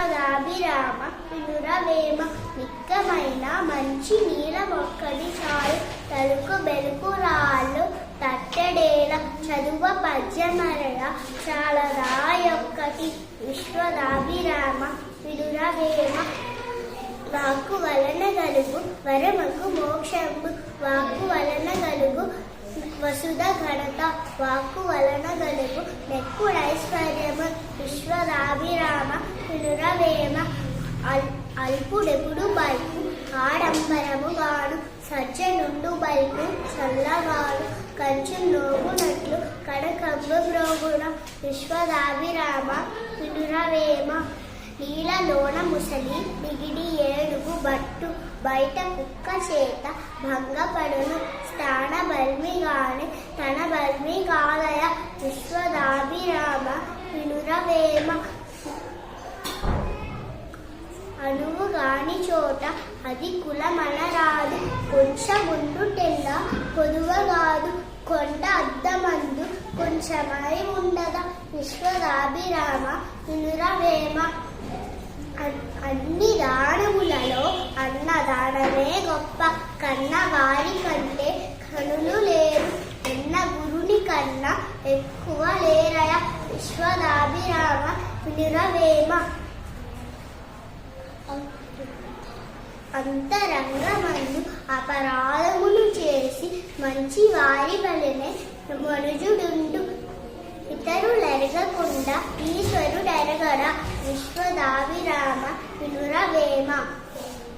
విశ్వదాభిరామ వినురవేమ నిక్కమైన మంచి నీల మొక్కడి చాలు తలుకు బెలుకు రాళ్ళు తట్టడేల చదువ పద్యమరల చాలా రాయొక్కటి విశ్వదాభిరామ వినురవేమ వాక్కు వలన గలుగు వరమకు మోక్షంబు వాక్కు వలన గలుగు వసుధ ఘనత వాక్కు వలన గలుగు నెక్కుడైశ్వర్యము విశ్వదాభిరామ వినురవేమ అల్పుడెప్పుడు బల్పు ఆడంబరము గాను సజ్జనుండు బల్పు చల్లగాను కంచు నోగునట్లు కడకంబు బ్రోగుణ విశ్వదాభిరామ వినురవేమ నీలలోన ముసలి దిగిడి ఏడుగు బట్టు బయట కుక్క చేత భంగపడును స్థాన బల్మిగాని తన బల్మి కాదయ విశ్వదాభిరామ వినురవేమ అనువు గాని చోట అది కులమనరాదు కొంచెముండు తెల్ల పొదువగాదు కొండ అద్దమందు కొంచెమై ఉండద విశ్వదాభిరామ వినురవేమ అన్ని దానములలో అన్నదానమే గొప్ప కన్నవారి కంటే కనులు లేరు ఎన్న గురుని కన్నా ఎక్కువ లేరయ విశ్వదాభిరామ వినురవేమ అంతరంగమందు అపరాధములు చేసి మంచి వారి వలనే మనుజుడుండు ఇతరులెరగకుండా ఈశ్వరుడెరగరా విశ్వదాభిరామ వినురవేమ